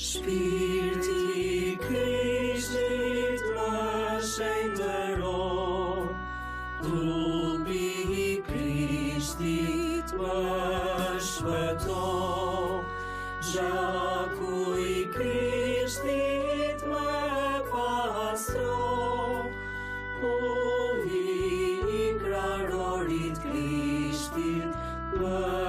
Shpirti I Krishtit më shenjtëro, trupi I Krishtit më shpëto, gjaku I Krishtit më pastro, I krarorit Krishtit më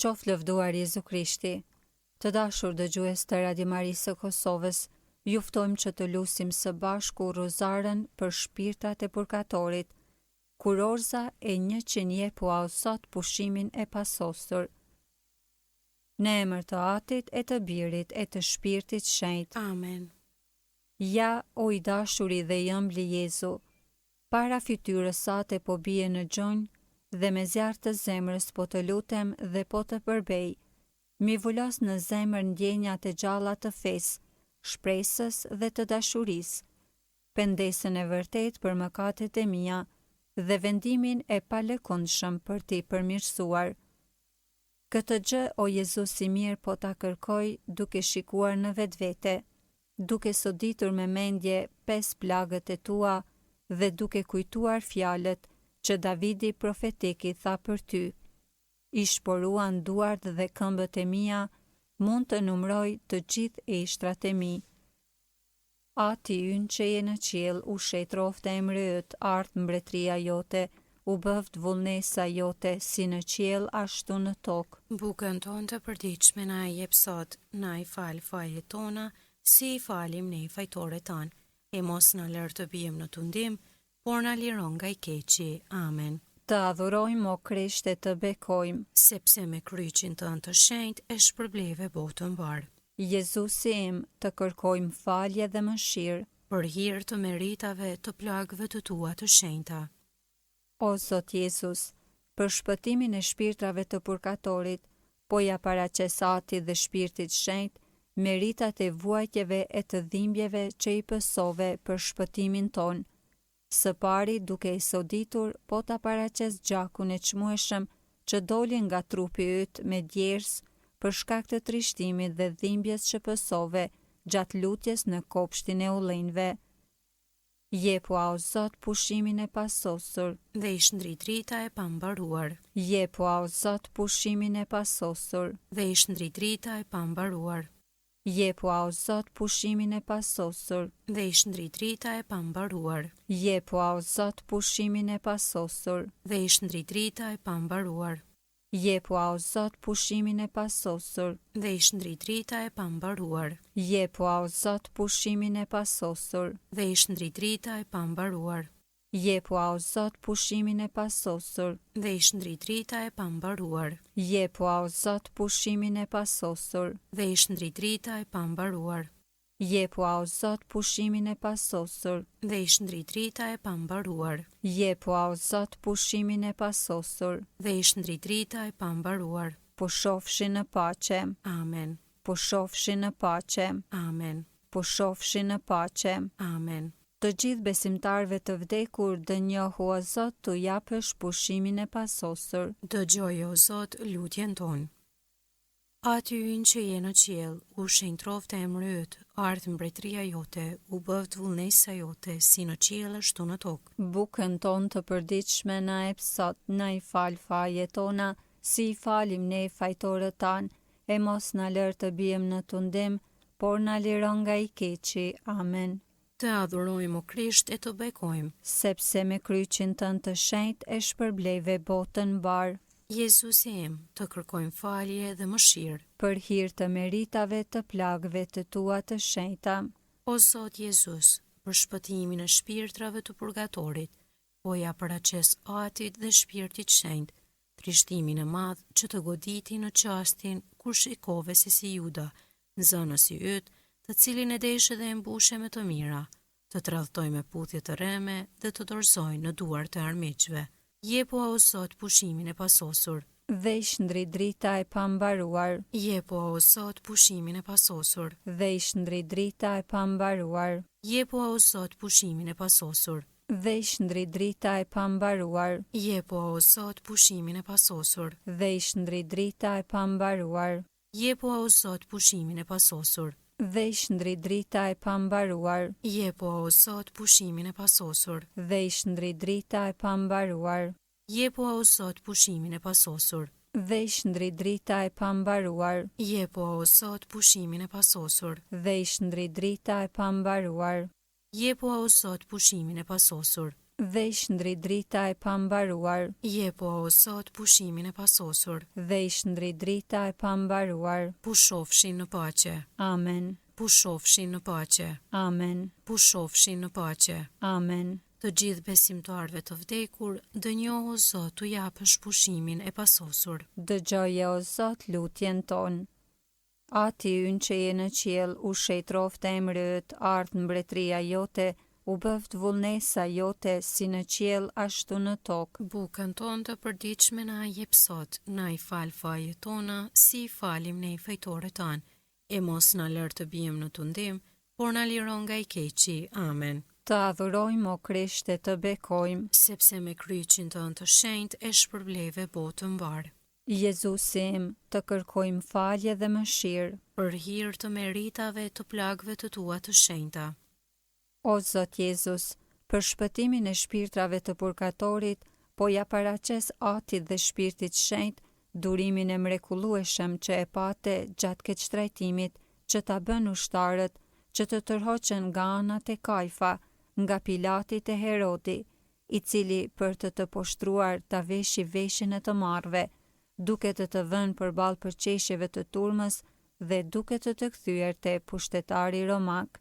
Qof lëvduar Jezu Krishti. Të dashur dëgjues të Radio Marisë së Kosovës, ju ftojmë që të lutim së bashku rozaren për shpirtrat e purgatorit, kurorza e 100 jepu sot pushimin e pasosur. Në emër të Atit e të Birit e të Shpirtit Shenjtë. Amen. Ja, o I dashuri dhe I ëmbël Jezu, para fytyrës sate po bie në gjonjë, dhe me zjarë të zemrës po të lutem dhe po të përbej, mi vullos në zemër ndjenjat e gjalla të fesë, shpresës dhe të dashurisë, pendesën e vërtet për mëkatet e mia dhe vendimin e palëkundshëm për Ti përmirësuar. Këtë gjë, o Jezus I mirë, po ta kërkoj duke shikuar në vetvete, duke soditur me mendje 5 plagët e Tua dhe duke kujtuar fjalët që Davidi profetiki tha për Ty. I shporuan duart dhe këmbët e mia, mund të numroj të gjithë eshtrat e mi. Ati ynë që je në qiell, u shetrofte emri yt, ardh mbretëria jote, u bëft vullnesa jote, si në qiell ashtu në tokë. Bukën tonë të përditshme na e jep sot, na I fal fajët tona, si I falim ne fajtorët tanë, e mos na lër të bijmë në tundim, por na liron nga I keqi. Amen. Të adhurojmë, o Krisht, e të bekojmë, sepse me kryqin tënd të shenjtë e shpërbleve botën mbar. Jezusi im, të kërkojmë falje dhe mëshirë, për hir të meritave të plagëve të Tua të shenjta. O Zot Jezus, për shpëtimin e shpirtrave të purgatorit, po ja paraqes Atit dhe Shpirtit Shenjtë meritat e vuajtjeve e të dhimbjeve që I pësove për shpëtimin ton. Së pari, duke I soditur, po ta paraqes gjakun e çmueshëm që doli nga trupi yt me djers për shkak të trishtimit dhe dhimbjes që pësove gjatë lutjes në kopshtin e ullënjve. Jepu o Zot pushimin e pasosur dhe I shndrit rita e pambaruar. Jepu o Zot pushimin e pasosur dhe I shndrit rita e pambaruar. Jepu o Zot pushimin e pasosur dhe I shndrit rita e pambaruar. Jepu o Zot pushimin e pasosur dhe I shndrit rita e pambaruar. Jepu o Zot pushimin e pasosur dhe I shndrit rita e pambaruar. Jepu o Zot pushimin e pasosur dhe I shndrit rita e pambaruar. Jepu o Zot pushimin e pasosur dhe I shndrit rita e pambaruar. Jepu o Zot pushimin e pasosur dhe I shndrit rita e pambaruar. Jepu o Zot pushimin e pasosur dhe I shndrit rita e pambaruar. Jepu o Zot pushimin e pasosur dhe I shndrit rita e pambaruar. Po shofshi në paqe. Amen. Po shofshi në paqe. Amen. Po shofshi në paqe. Amen. Të gjithë besimtarëve të vdekur dënjohu o Zot tu japësh pushimin e pasosur. Dëgjoj o Zot lutjen tonë. Aty ynë që je në qiell, u shenjtrofte emri yt, ardh mbretëria jote, u bëft vullnesa jote, si në qiell ashtu në tokë. Bukën tonë të përditshme na jep sot, na I fal fajet tona, si I falim ne fajtorët tanë, e mos na lër të bijmë në tundim, por na liron nga I keqi. Amen. Të adhurojmë o Krisht e të bekojmë, sepse me kryqin tënd të shenjtë e shpërbleve botën mbar. Jezusi im, të kërkojmë falje dhe mëshirë. për hir të meritave të plagëve të tua të shenjta. O Zot Jezus, për shpëtimin e shpirtrave të purgatorit, po ja paraqes Atit dhe Shpirtit Shenjt, trishtimin e madh që të goditi në qastin kur shikove se si Juda, nxënës i yt, të cilin e deshe dhe e mbushe me të mira, të tradhtoj me puthje të reme dhe të dorëzoj në duar të armiqve. Jepo o Zot pushimin e pasosur. Dhe i shndri drita e pambaruar. Jepo o Zot pushimin e pasosur. Dhe i shndri drita e pambaruar. Jepo o Zot pushimin e pasosur. Dhe i shndri drita e pambaruar. Jepo o Zot pushimin e pasosur. Dhe i shndri drita e pambaruar. Jepo o Zot pushimin e pasosur. Dhe i shndri drita e pambaruar. Jepo o Zot pushimin e pasosur. Dhe i shndri drita e pambaruar. Jepo o Zot pushimin e pasosur. Dhe i shndri drita e pambaruar. Jepo o Zot pushimin e pasosur. Dhe i shndri drita e pambaruar. Jepo o Zot pushimin e pasosur. Dhe i shndri drita e pambaruar. Jepo o Zot pushimin e pasosur. Dhe i shndri drita e pambaruar. Pushofshin në paqe. Amen. Pushofshin në paqe. Amen. Pushofshin në paqe. Amen. Të gjithë besimtarëve të vdekur, dënjohu Zot t'u japësh pushimin e pasosur. Dëgjoje o Zot lutjen tonë. Ati ynë që je në qiell, u shejtroft emri yt, ardh mbretëria jote, u bëft vullnesa jote si në qiell ashtu në tokë. Bukën tonë të përditshme na jep sot, na i fal fajet tona, si i falim ne i fajtorët tanë, e mos na lër të bijmë në tundim, por na liron nga i keqi. Amen. Të adhurojmë o Krisht e të bekojmë, sepse me kryqin tënd të shenjtë e shpërbleve botën mbar. Jezusi im, të kërkojmë falje dhe mëshirë, Për hir të meritave të plagëve të tua të shenjta. O Zot Jezus, për shpëtimin e shpirtrave të purgatorit, po ja paraqes Atit dhe Shpirtit Shenjt, durimin e mrekullueshëm që e pate gjatë keqtrajtimit, që ta bën ushtarët, që të tërhoqen nga anat e Kajfa, nga Pilati te Herodi, i cili për të poshtruar ta veshi veshin e të marrëve, duke të vënë përballë përqeshjeve të turmës dhe duke të kthyer te pushtetari romak.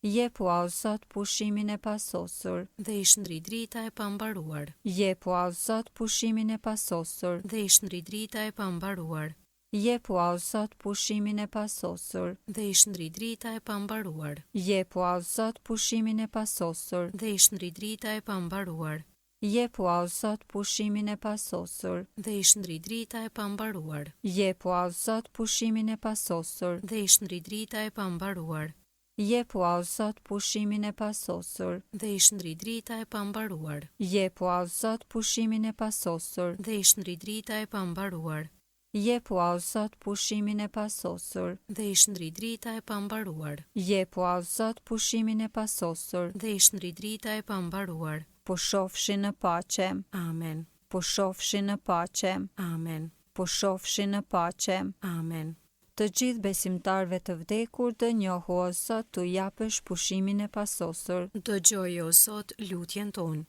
Jepu o Zot pushimin e pasosur. Dhe i shndri drita e pambaruar. Jepu o Zot pushimin e pasosur. Dhe i shndri drita e pambaruar. Jepu o Zot pushimin e pasosur. Dhe i shndri drita e pambaruar. Jepu o Zot pushimin e pasosur. Dhe i shndri drita e pambaruar. Jepu o Zot pushimin e pasosur. Dhe i shndri drita e pambaruar. Jepu o Zot pushimin e pasosur. Dhe i shndri drita e pambaruar. Jepu o Zot pushimin e pasosur. Dhe i shndri drita e pambaruar. Jepu o Zot pushimin e pasosur. Dhe i shndri drita e pambaruar. Jepu o Zot pushimin e pasosur. Dhe i shndri drita e pambaruar. Jepu o Zot pushimin e pasosur. Dhe i shndri drita e pambaruar. Pushofshi në paqe. Amen. Pushofshi në paqe. Amen. Pushofshi në paqe. Amen. Të gjithë besimtarve të vdekur dënjohu o Zot t'u japësh pushimin e pasosur. Dëgjoj o Zot lutjen tonë.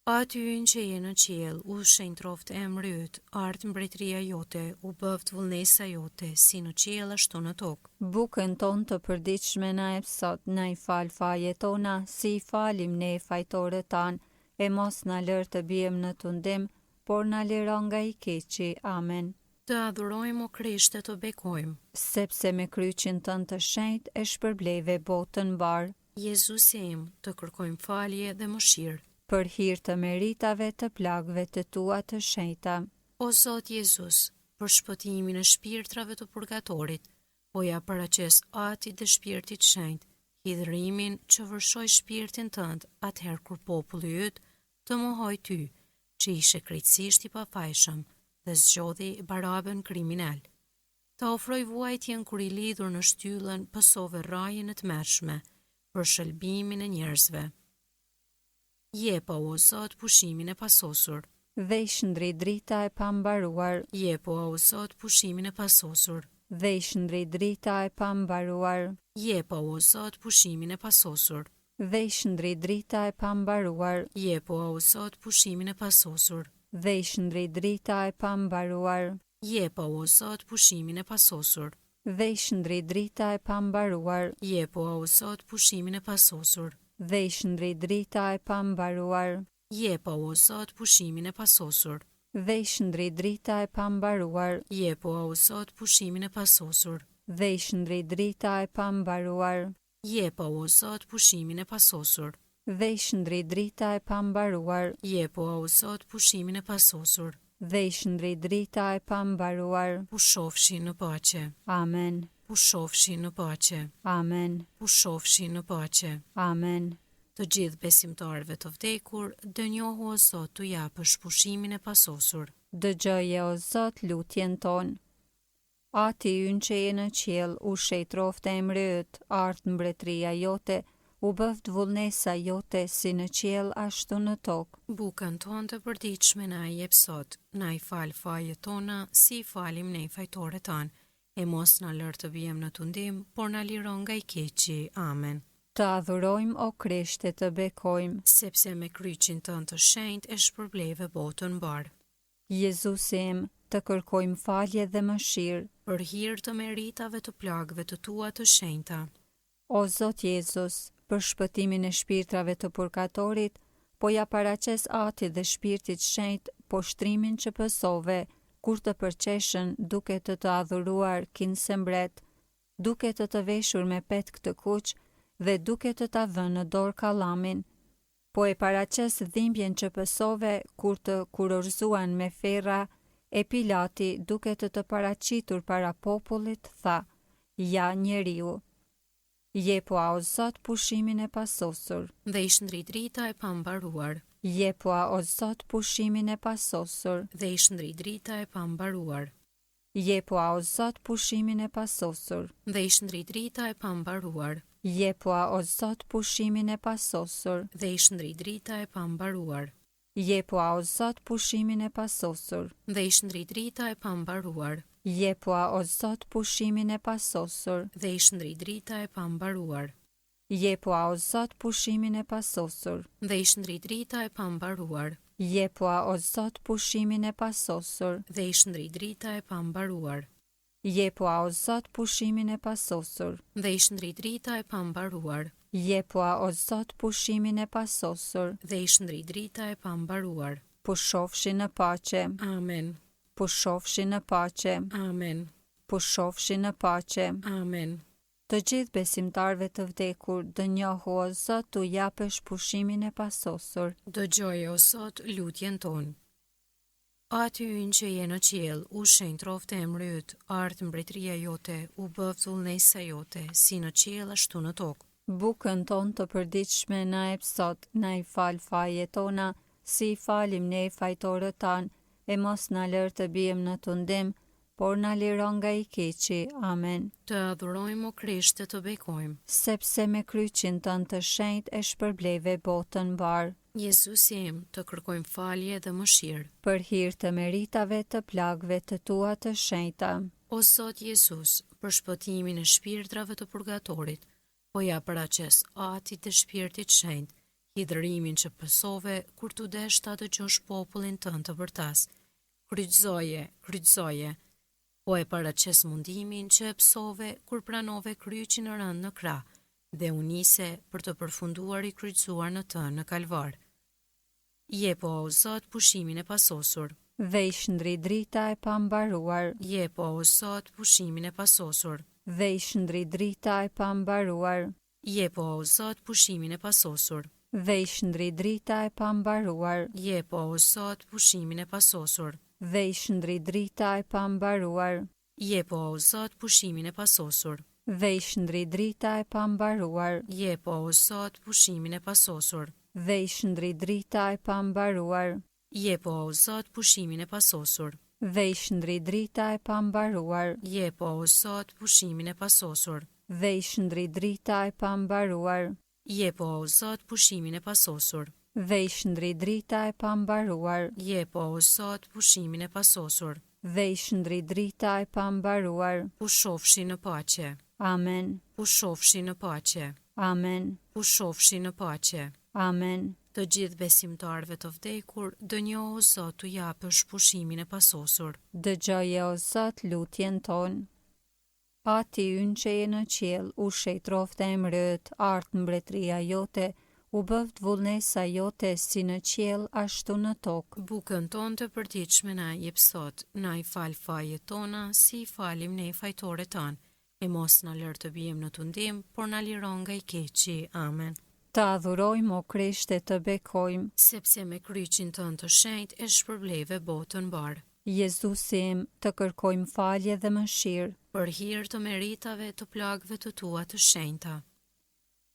Aty ynë që je në qiell, u shenjtroft emri yt, ardh mbretëria jote, u bëft vullnesa jote, si në qiell ashtu në tokë. Bukën tonë të përditshme na jep sot, na i fal fajet tona, si i falim ne fajtorët tanë, e mos na lër të bijmë në tundim, por na liron nga i keqi. Amen. Të adhurojmë o Krisht e të bekojmë, sepse me kryqin tënd të shenjtë e shpërbleve botën mbar. Jezusi im, të kërkojmë falje dhe mëshirë. Për hir të meritave të plagëve të tua të shenjta. O Zot Jezus, për shpëtimin e shpirtrave të purgatorit, po ja paraqes Atit dhe Shpirtit Shenjt, hidhrimin që vërshoj shpirtin tënd atëherë kur populli yt të mohoj ty, që ishe krejtësisht i pafajshëm dhe zgjodhi Barabën kriminal. Ta ofroj vuajtjen kur i lidhur në shtyllën pësove rrajën e tmerrshme për shëlbimin e njerëzve. Jepa o Zot pushimin e pasosur. Dhe i shndri drita e pambaruar. Jepo o Zot pushimin e pasosur. Dhe i shndri drita e pambaruar. Jepo o Zot pushimin e pasosur. Dhe i shndri drita e pambaruar. Jepo o Zot pushimin e pasosur. dhe i shndri drita e pambaruar, Jepo o Zot pushimin e pasosur. dhe i shndri drita e pambaruar, Jepo o Zot pushimin e pasosur. dhe i shndri drita e pambaruar, Jepo o Zot pushimin e pasosur. dhe i shndri drita e pambaruar, Jepo o Zot pushimin e pasosur. dhe i shndri drita e pambaruar, Jepo o Zot pushimin e pasosur. dhe i shndri drita e pambaruar, Jepo o Zot pushimin e pasosur. dhe i shndri drita e pambaruar. Pushofshi në paqe. Amen. Pushofshi në paqe. Amen. Pushofshi në paqe. Amen. Të gjithë besimtarëve të vdekur, dënjohu o Zot t'u japësh pushimin e pasosur. Dëgjoje o Zot lutjen tonë. Ati ynë që je në qiell, u shejtroft emri yt, art mbretëria jote, u bëft vullnesa jote si në qiell ashtu në tokë. Bukën tonë të përditshme na i jep sot, na i fal fajet tona, si i falim ne fajtorët tanë, e mos na lër të bijem në tundim, por na liron nga i keqi. Amen. Të adhurojmë o Krisht e të bekojmë. Sepse me kryqin tënd të shenjtë e shpërbleve botën mbar. Jezusi im, të kërkojmë falje dhe mëshirë. Për hir të meritave të plagëve të tua të shenjta. O Zot Jezus, për shpëtimin e shpirtrave të purgatorit, po ja paraqes Atit dhe Shpirtit Shenjt poshtrimin që pësove, kur të përqeshën duke të adhuruar kinse mbret, duke të veshur me petk të kuq dhe duke të ta dhënë në dorë kallamin, po e paraqes dhimbjen që pësove kur të kurorzuan me ferra, e Pilati duke të paraqitur para popullit tha: Ja njeriu. Jepua o Zot pushimin e pasosur. Dhe i shndrit drita e pambaruar. Jepua o Zot pushimin e pasosur. Dhe i shndrit drita e pambaruar. Jepua o Zot pushimin e pasosur. Dhe i shndrit drita e pambaruar. Jepua o Zot pushimin e pasosur. Dhe i shndrit drita e pambaruar. Jepua o Zot pushimin e pasosur. Dhe i shndrit drita e pambaruar. Jepua o Zot pushimin e pasosur. Dhe i shndrit drita e pambaruar. Jepua o Zot pushimin e pasosur. Dhe i shndrit drita e pambaruar. Jepua o Zot pushimin e pasosur. Dhe i shndrit drita e pambaruar. Jepua o Zot pushimin e pasosur. Dhe i shndrit drita e pambaruar. Jepua o Zot pushimin e pasosur. Dhe i shndrit drita e pambaruar. Pushofshi në paqe. Amen. Pushofshi në paqe. Amen. Pushofshi në paqe. Amen. Të gjithë besimtarve të vdekur, dënjohu o Zot t'u japësh pushimin e pasosur. Dëgjoje o Zot lutjen tonë. Aty ynë që je në qiell, u shenjtroft emri yt, art mbretëria jote, u bëft vullnesa jote, si në qiell ashtu në tokë. Bukën tonë të përditshme na jep sot, na i fal fajet tona, si i falim ne fajtorët tanë, e mos na lër të bijem në tundim, por na liron nga i keqi. Amen. Të adhurojmë o Krisht e të bekojmë. Sepse me kryqin tënd të shenjtë e shpërbleve botën mbar. Jezusi im, të kërkojmë falje dhe mëshirë. Për hir të meritave të plagëve të tua të shenjta. O Zot Jezus, për shpëtimin e shpirtrave të purgatorit, po ja paraqes Atit të Shpirtit Shenjt, hidhërimin që pësove kur tu desh ta dëgjosh popullin tënd të vërtas. Kryqëzoje, kryqëzoje. Po e paraqes mundimin që e pësove kur pranove kryqin e rënd në krah, dhe u nise për të përfunduar i kryqëzuar në të në kalvar. Jepo o Zot pushimin e pasosur. Dhe i shndri drita e pambaruar. Jepo o Zot pushimin e pasosur. Dhe i shndri drita e pambaruar. Jepo o Zot pushimin e pasosur. Dhe i shndri drita e pambaruar. Jepo o Zot pushimin e pasosur. Dhe i shndri drita e pambaruar. Jepo o Zot pushimin e pasosur. Dhe i shndri drita e pambaruar. Jepo o Zot pushimin e pasosur. Dhe i shndri drita e pambaruar. Jepo o Zot pushimin e pasosur. Dhe i shndri drita e pambaruar. Jepo o Zot pushimin e pasosur. Dhe i shndri drita e pambaruar. Jepo o Zot pushimin e pasosur. Dhe i shndri drita e pambaruar. Jepo o Zot pushimin e pasosur. Dhe i shndri drita e pambaruar. Pushofshi në paqe. Amen. Pushofshi në paqe. Amen. Pushofshi në paqe. Amen. Të gjithë besimtarëve të vdekur, dënjohu o Zot t'u japësh pushimin e pasosur. Dëgjoje o Zot lutjen tonë. Ati ynë që je në qiell, u shejtrofte emrët, ardh mbretëria jote, u bëft vullnesa jote si në qiell ashtu në tokë. Bukën tonë të përditshme na jep sot, na i fal fajet tona, si i falim ne fajtorët tanë, e mos na lër të bijmë në tundim, por na liron nga i keqi. Amen. Të adhurojmë o Krisht e të bekojmë, Sepse me kryqin tënd të shenjtë e shpërbleve botën mbar. Jezusi im, të kërkojmë falje dhe mëshirë. Për hir të meritave të plagëve të tua të shenjta.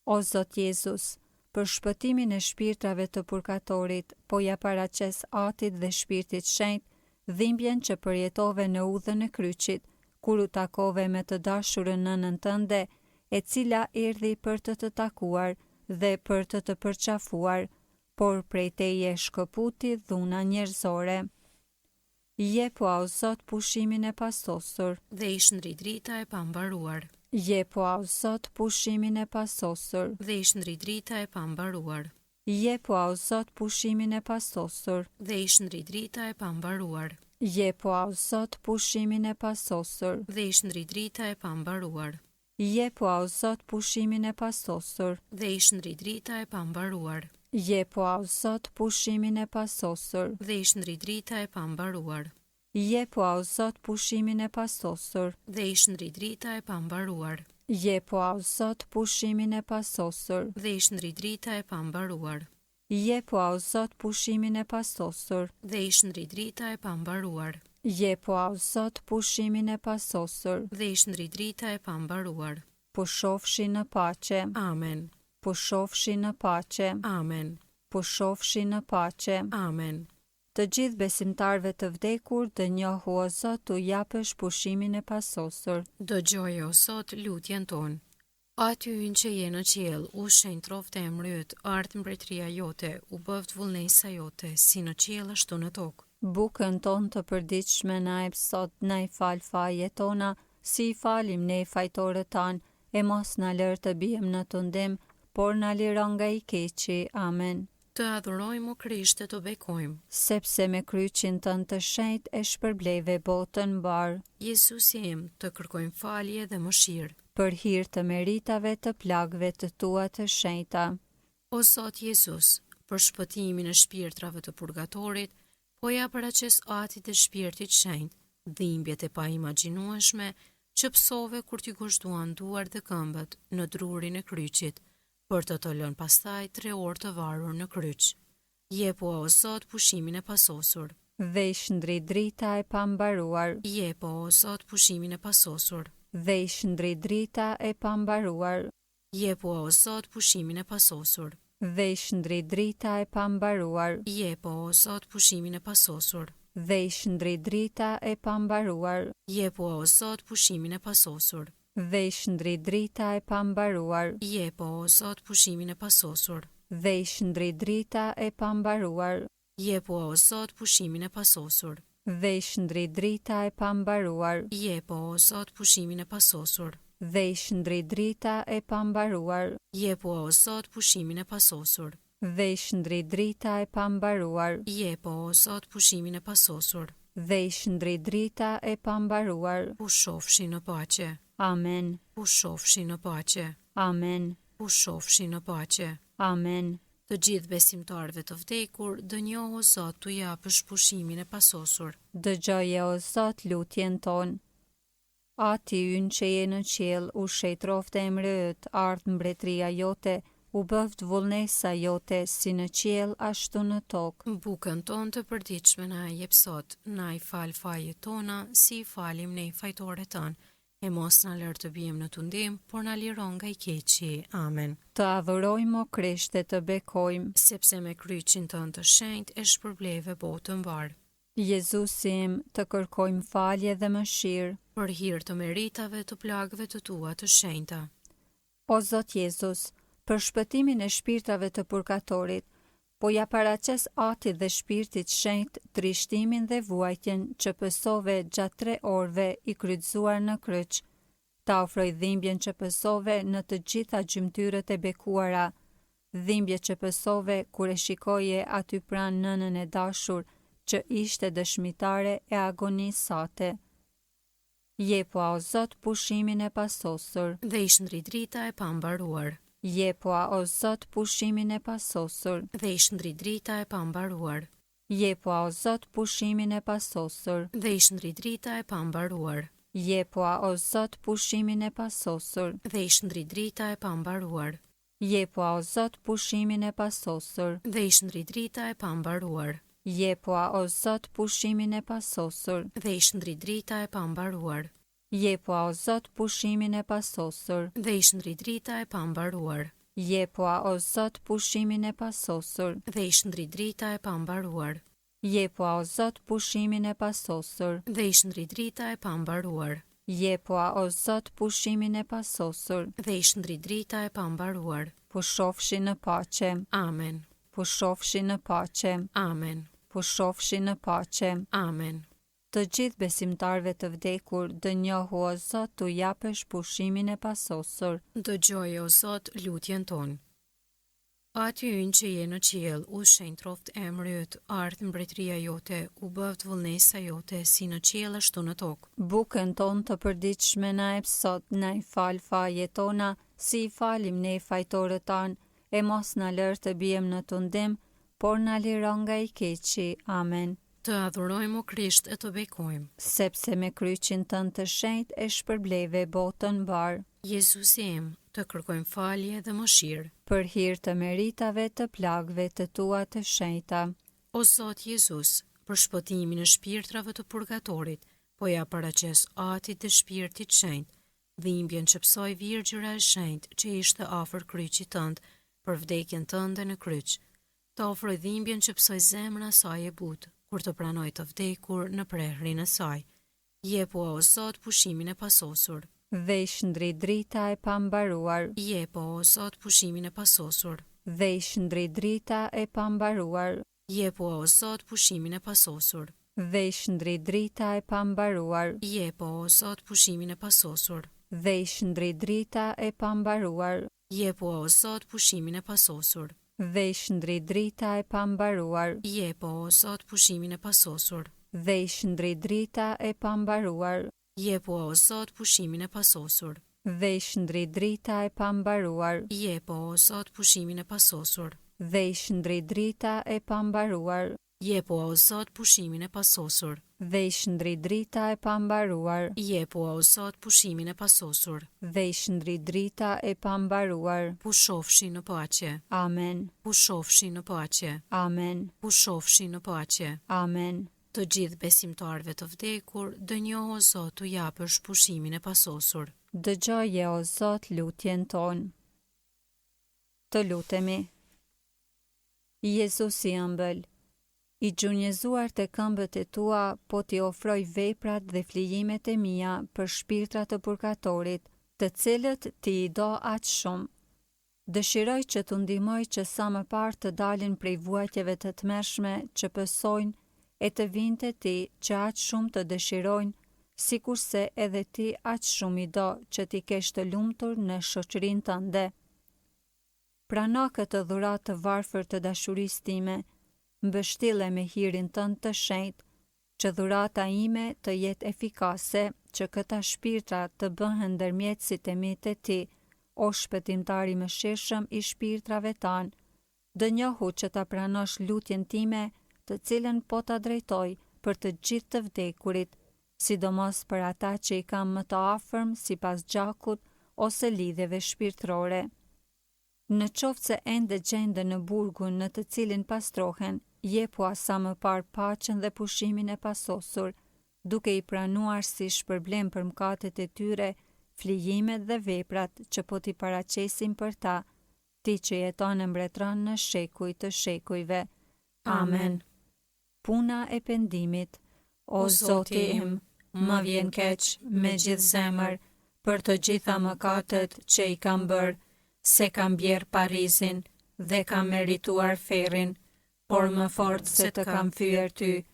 O Zot Jezus, për shpëtimin e shpirtrave të purgatorit, po ja paraqes Atit dhe Shpirtit Shenjtë dhimbjen që përjetove në udhën e kryqit, kur u takove me të dashurën nënën tënde, e cila erdhi për të takuar dhe për të përqafuar, por prej teje shkëputi dhuna njerëzore. Jepu o Zot pushimin e pasosur. Dhe ish ndri drita e pambaruar. Jepu o Zot pushimin e pasosur. Dhe ish ndri drita e pambaruar. Jepu o Zot pushimin e pasosur. Dhe ish ndri drita e pambaruar. Jepu o Zot pushimin e pasosur. Dhe ish ndri drita e pambaruar. Jepu o Zot pushimin e pasosur. Dhe ish ndri drita e pambaruar. Jepu o Zot pushimin e pasosur. Dhe ish ndri drita e pambaruar. Jepu o Zot pushimin e pasosur. Dhe ish ndri drita e pambaruar. Jepu o Zot pushimin e pasosur. Dhe ish ndri drita e pambaruar. Jepu o Zot pushimin e pasosur. Dhe ish ndri drita e pambaruar. Jepu o Zot pushimin e pasosur. Dhe ish ndri drita e pambaruar. Pushofshi në paqe. Amen. Pushofshi në paqe. Amen. Pushofshi në paqe. Amen. Të gjithë besimtarve të vdekur dënjohu o Zot t'u japësh pushimin e pasosur. Dëgjoje o Zot lutjen tonë. Aty ynë që je në qiell, u shenjtrofte emri yt, ardh mbretëria jote, u bëft vullnesa jote, si në qiell ashtu në tokë. Bukën tonë të përditshme na jep sot, na i fal fajet tona, si i falim ne fajtorët tanë, e mos na lër të bijmë në tundim, por na liron nga i keqi. Amen. Të adhurojmë o Krisht e të bekojmë. Sepse me kryqin tënd të shenjtë e shpërbleve botën mbar. Jezusi im, të kërkojmë falje dhe mëshirë. Për hir të meritave të plagëve të tua të shenjta. O Zot Jezus, për shpëtimin e shpirtrave të purgatorit, po ja paraqes Atit dhe Shpirtit Shenjtë, dhimbjet e paimagjinueshme që psove kur t'i kushtuan duart dhe këmbët në drurin e kryqit, për të lënë pastaj 3 orë të varur në kryq. Jepu o Zot pushimin e pasosur. Dhe i shndri drita e pambaruar. Jepu o Zot pushimin e pasosur. Dhe i shndri drita e pambaruar. Jepu o Zot pushimin e pasosur. Dhe i shndri drita e pambaruar. Jepu o Zot pushimin e pasosur. Dhe i shndri drita e pambaruar. Jepu o Zot pushimin e pasosur. Dhe i shndri drita e pambaruar. Jepu o Zot pushimin e pasosur. Dhe i shndri drita e pambaruar. Jepu o Zot pushimin e pasosur. Dhe i shndri drita e pambaruar. Jepu o Zot pushimin e pasosur. Dhe i shndri drita e pambaruar. Jepu o Zot pushimin e pasosur. Dhe i shndri drita e pambaruar. Jepu o Zot pushimin e pasosur. Dhe i shndri drita e pambaruar. Pushofshi në paqe. Amen. Pushofshi në paqe. Amen. Pushofshi në paqe. Amen. Të gjithë besimtarëve të vdekur, dënjohu o Zot t'u japësh pushimin e pasosur. Dëgjoje o Zot lutjen tonë. Ati ynë që je në qiell, u shejtrofte emri yt, ardh mbretëria jote, u bëft vullnesa jote, si në qiell ashtu në tokë. Bukën tonë të përditshme na jep sot, na i fal fajet tona, si i falim ne fajtorët tanë, e mos na lër të bijmë në tundim, por na liron nga i keqi. Amen. Të adhurojmë o Krisht e të bekojmë. Sepse me kryqin tënd të shenjtë e shpërbleve botën mbar. Jezusi im, të kërkojmë falje dhe mëshirë. Për hir të meritave të plagëve të tua të shenjta. O Zot Jezus, për shpëtimin e shpirtrave të purgatorit, po ja paraqes Atit dhe Shpirtit Shenjtë trishtimin dhe vuajtjen që pësove gjatë 3 orëve i kryqëzuar në kryq. Ta ofroj dhimbjen që pësove në të gjitha gjymtyrët e bekuara dhimbje që pësove kur e shikoje aty pranë nënën e dashur që ishte dëshmitare e agonisë sate. Jepua o Zot pushimin e pasosur. Dhe ish ndrit drita e pambaruar. Jepua o Zot pushimin e pasosur. Dhe ish ndrit drita e pambaruar. Jepua o Zot pushimin e pasosur. Dhe ish ndrit drita e pambaruar. Jepua o Zot pushimin e pasosur. Dhe ish ndrit drita e pambaruar. Jepua o Zot pushimin e pasosur. Dhe ish ndrit drita e pambaruar. Jepua o Zot pushimin e pasosur. Dhe ish ndrit drita e pambaruar. Jepua o Zot pushimin e pasosur. Dhe ish ndrit drita e pambaruar. Jepua o Zot pushimin e pasosur. Dhe ish ndrit drita e pambaruar. Jepua o Zot pushimin e pasosur. Dhe ish ndrit drita e pambaruar. Jepua o Zot pushimin e pasosur. Dhe ish ndrit drita e pambaruar. Pushofshi në paqe. Amen. Pushofshi në paqe. Amen. Pushofshi në paqe. Amen. Të gjithë besimtarve të vdekur, dënjohu o Zot t'u japësh pushimin e pasosur. Dëgjoj o Zot lutjen tonë. Aty ynë që je në qiell, u shenjë troft emri yt, ardh mbretëria jote, u bëft vullnesa jote, si në qiell ashtu në tokë. Bukën tonë të përditshme na jep sot, na i fal fajet tona, si i falim ne fajtorët tanë, e mos na lër të bijem në tundim, por na liro nga i keqi. Amen. Të adhurojmë o Krisht e të bekojmë. Sepse me kryqin tënd të shenjtë e shpërbleve botën mbar. Jezusi im, të kërkojmë falje dhe mëshirë. Për hir të meritave të plagëve të tua të shenjta. O Zot Jezus, për shpëtimin e shpirtrave të purgatorit, po ja paraqes atit të shpirtit shenjt, dhimbjen që psoi Virgjëra e shenjtë që ishte afër kryqit tënd për vdekjen tënde në kryq. Të ofroj dhimbjen që psoi zemra saj e butë, kur të pranoj të vdekur në prehrin e saj. Jepu o Zot pushimin e pasosur. Dhe i shndrit drita e pambaruar. Jepu o Zot pushimin e pasosur. Dhe i shndrit drita e pambaruar. Jepu o Zot pushimin e pasosur. Dhe i shndrit drita e pambaruar. Jepu o Zot pushimin e pasosur. Dhe i shndrit drita e pambaruar. Jepu o Zot pushimin e pasosur. Dhe i shndrit drita e pambaruar. Jepu o Zot pushimin e pasosur. Dhe i shndrit drita e pambaruar. Jepu o Zot pushimin e pasosur. Dhe i shndrit drita e pambaruar. Jepu o Zot pushimin e pasosur. Dhe i shndrit drita e pambaruar. Jepu o Zot pushimin e pasosur. Dhe i shndrit drita e pambaruar. Jepu o Zot pushimin e pasosur. Dhe i shndrit drita e pambaruar. Pushofshi në paqe. Amen. Pushofshi në paqe. Amen. Pushofshi në paqe. Amen. Të gjithë besimtarve të vdekur, dënjohu o Zot t'u japësh pushimin e pasosur. Dëgjoje o Zot lutjen tonë. Të lutemi. Jezusi ëmbël, i gjunjëzuar të këmbët e tua, po t'i ofroj veprat dhe flijimet e mia për shpirtrat të purgatorit, të cilët ti i do aq shumë. Dëshiroj që t'u ndihmoj që sa më parë të dalin prej vuajtjeve të tmerrshme që pësojnë e të vinte ti që aq shumë të dëshirojnë, sikurse edhe ti aq shumë i do që ti kesh të lumtur në shoqërinë tënde. Prano këtë dhuratë të varfër të dashurisë time, mbështille me hirin tënd të shenjtë, që dhurata ime të jetë efikase, që këta shpirtra të bëhen ndërmjetësit e mi të ti, o shpëtimtari mëshirshëm i shpirtrave tanë. Dënjohu që ta pranosh lutjen time, të cilën po ta drejtoj për të gjithë të vdekurit, sidomos për ata që i kam më të afërm sipas gjakut ose lidhjeve shpirtërore. Në qoftë se ende gjenden në burgun në të cilin pastrohen, jepua sa më parë paqen dhe pushimin e pasosur, duke i pranuar si shpërblem për mëkatet e tyre, flijimet dhe veprat që po t'i paraqesim për ta, ti që jeton e mbretëron në shekuj të shekujve. Amen. Puna e pendimit. O Zoti im, më vjen keq me gjithë zemër për të gjitha mëkatet që i kam bërë, se kam bjerë Parizin dhe kam merituar ferrin, por më fort se të kam fyer ty,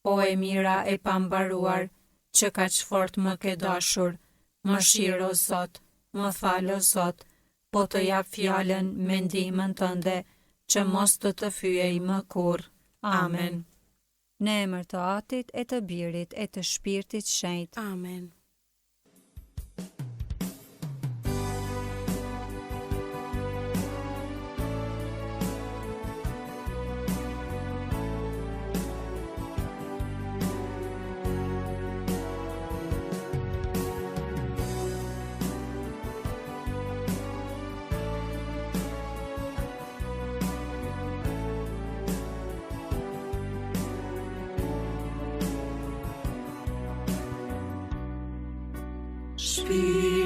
o e mira e pambaruar, që kaq fort më ke dashur, mëshirë o Zot, më fal o Zot, po të jap fjalën me ndihmën tënde, që mos të fyej më kurrë. Amen. Në emër të Atit e të Birit e të Shpirtit Shenjtë. Amen. Shpirti